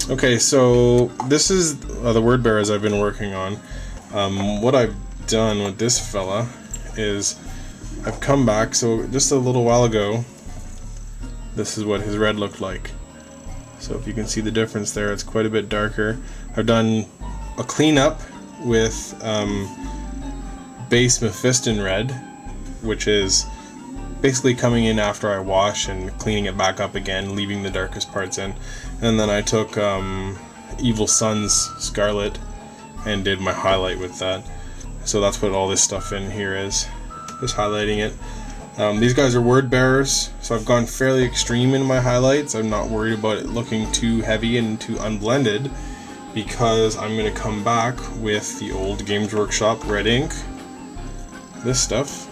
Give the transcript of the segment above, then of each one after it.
Okay, so this is the word bearers I've been working on. What I've done with this fella is I've come back, so just a little while ago, this is what his red looked like. So if you can see the difference there, it's quite a bit darker. I've done a cleanup with base Mephiston red, which is basically coming in after I wash and cleaning it back up again, leaving the darkest parts in. And then I took Evil Sun's Scarlet and did my highlight with that. So that's what all this stuff in here is, just highlighting it. These guys are word bearers, so I've gone fairly extreme in my highlights. I'm not worried about it looking too heavy and too unblended, because I'm going to come back with the old Games Workshop red ink, this stuff,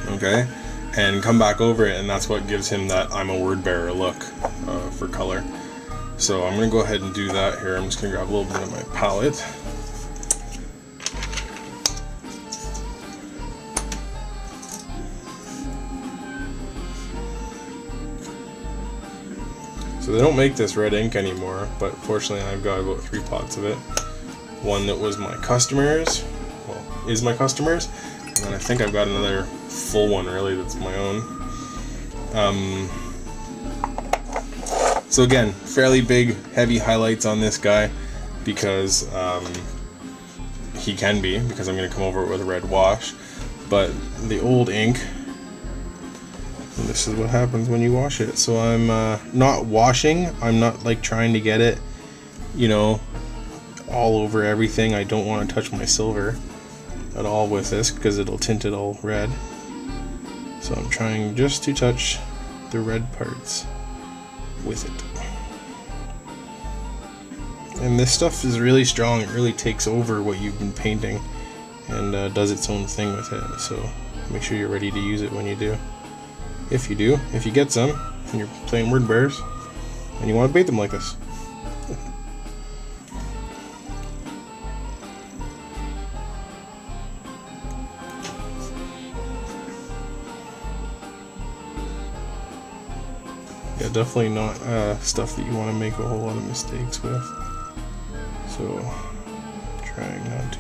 okay, and come back over it, and that's what gives him that I'm a word bearer look for color. So I'm going to go ahead and do that here. I'm just going to grab a little bit of my palette. So they don't make this red ink anymore, but fortunately I've got about 3 pots of it. One that was my customers, well, is my customers, and then I think I've got another full one really that's my own. So again, fairly big, heavy highlights on this guy, because he can be, because I'm going to come over it with a red wash. But the old ink, and this is what happens when you wash it. So I'm not washing. I'm not like trying to get it, you know, all over everything. I don't want to touch my silver at all with this, because it'll tint it all red. So I'm trying just to touch the red parts with it. And this stuff is really strong. It really takes over what you've been painting and does its own thing with it. So make sure you're ready to use it when you do. If you get some, and you're playing word bearers, and you want to paint them like this. Yeah, definitely not stuff that you want to make a whole lot of mistakes with. So, trying not to.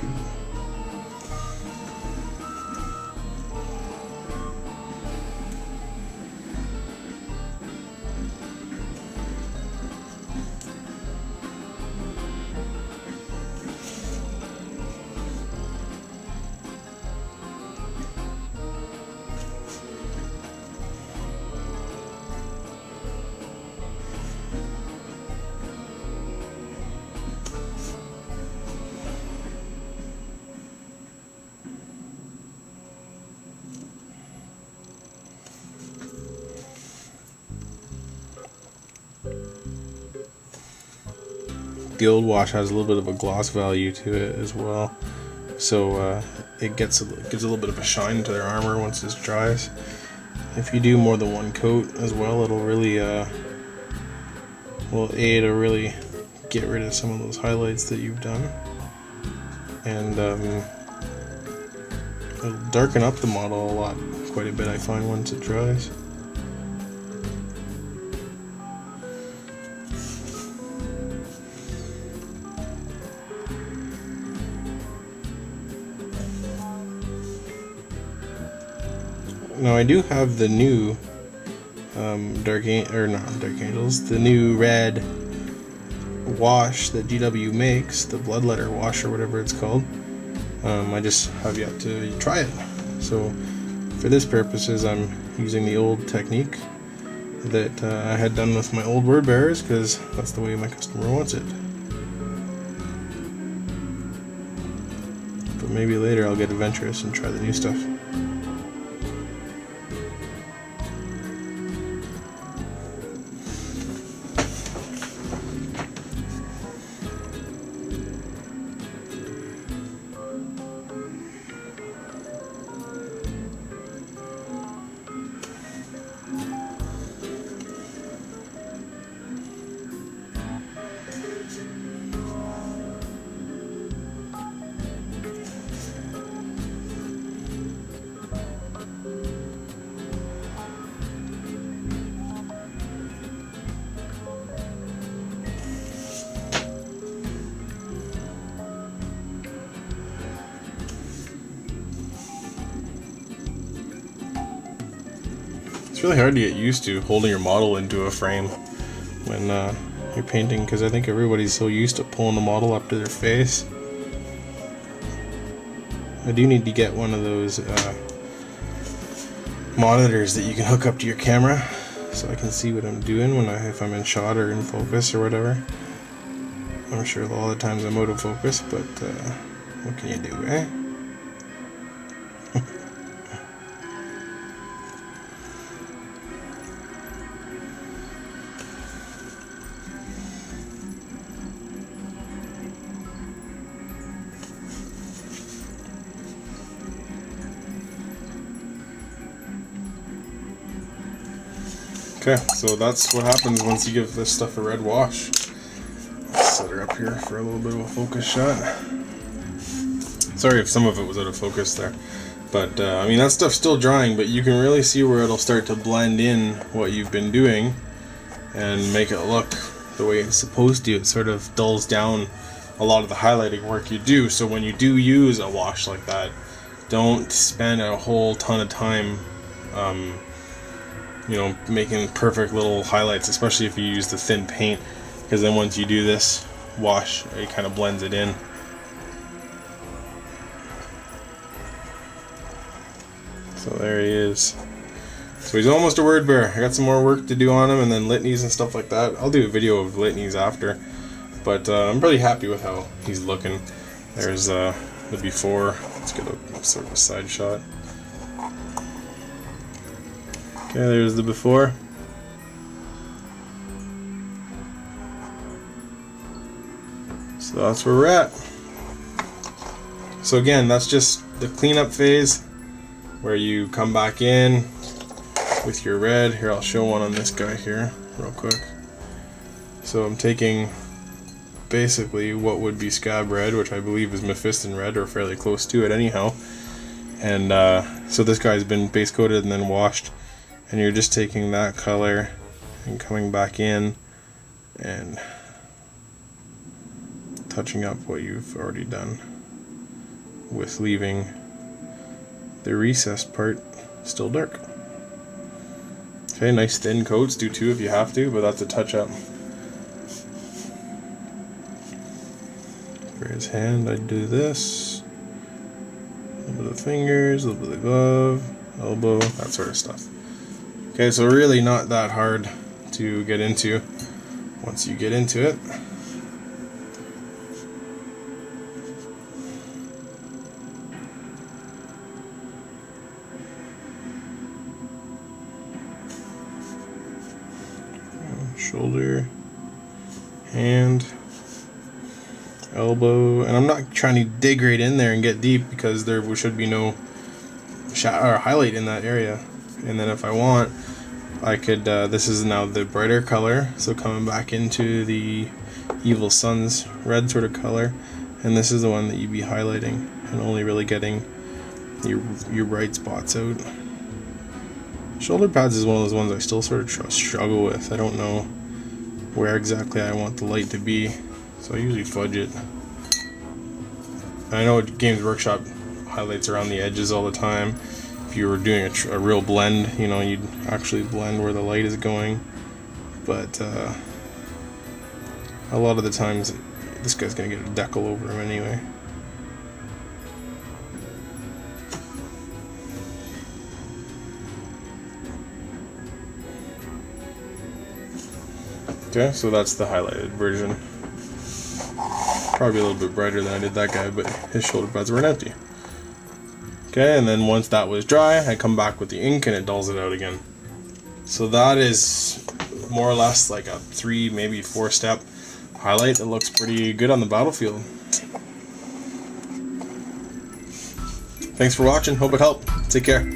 The old wash has a little bit of a gloss value to it as well, so it gives a little bit of a shine to their armor once it dries. If you do more than one coat as well, it'll really will aid or really get rid of some of those highlights that you've done, and it'll darken up the model a lot, quite a bit, I find, once it dries. Now I do have the new Dark Angels, the new red wash that GW makes, the Bloodletter wash or whatever it's called. I just have yet to try it. So for this purposes, I'm using the old technique that I had done with my old word bearers, because that's the way my customer wants it. But maybe later I'll get adventurous and try the new stuff. It's really hard to get used to holding your model into a frame when you're painting, because I think everybody's so used to pulling the model up to their face. I do need to get one of those monitors that you can hook up to your camera so I can see what I'm doing if I'm in shot or in focus or whatever. I'm sure a lot of the times I'm out of focus, but what can you do, eh? Okay, so that's what happens once you give this stuff a red wash. Let's set her up here for a little bit of a focus shot. Sorry if some of it was out of focus there. But, I mean, that stuff's still drying, but you can really see where it'll start to blend in what you've been doing and make it look the way it's supposed to. It sort of dulls down a lot of the highlighting work you do. So when you do use a wash like that, don't spend a whole ton of time you know, making perfect little highlights, especially if you use the thin paint, because then once you do this wash, it kind of blends it in. So there he is. So he's almost a word bear. I got some more work to do on him, and then litanies and stuff like that. I'll do a video of litanies after, but I'm really happy with how he's looking. There's the before. Let's get a sort of a side shot. Okay, there's the before. So that's where we're at. So again, that's just the cleanup phase where you come back in with your red. Here, I'll show one on this guy here real quick. So I'm taking basically what would be scab red, which I believe is Mephiston red or fairly close to it anyhow. And so this guy's been base coated and then washed. And you're just taking that color and coming back in and touching up what you've already done, with leaving the recessed part still dark. Okay, nice thin coats, do two if you have to, but that's a touch up. For his hand, I'd do this. A little bit of fingers, a little bit of glove, elbow, that sort of stuff. Okay, so really not that hard to get into once you get into it. Shoulder, hand, elbow, and I'm not trying to dig right in there and get deep because there should be no highlight in that area. And then if I want, I could, this is now the brighter color, so coming back into the Evil Sun's red sort of color, and this is the one that you'd be highlighting and only really getting your bright spots out. Shoulder pads is one of those ones I still sort of struggle with. I don't know where exactly I want the light to be, so I usually fudge it. I know Games Workshop highlights around the edges all the time. If you were doing a real blend, you know, you'd actually blend where the light is going. But a lot of the times, this guy's gonna get a decal over him anyway. Okay, so that's the highlighted version. Probably a little bit brighter than I did that guy, but his shoulder pads weren't empty. Okay, and then once that was dry, I come back with the ink and it dulls it out again. So that is more or less like a 3, maybe 4 step highlight that looks pretty good on the battlefield. Thanks for watching, hope it helped. Take care.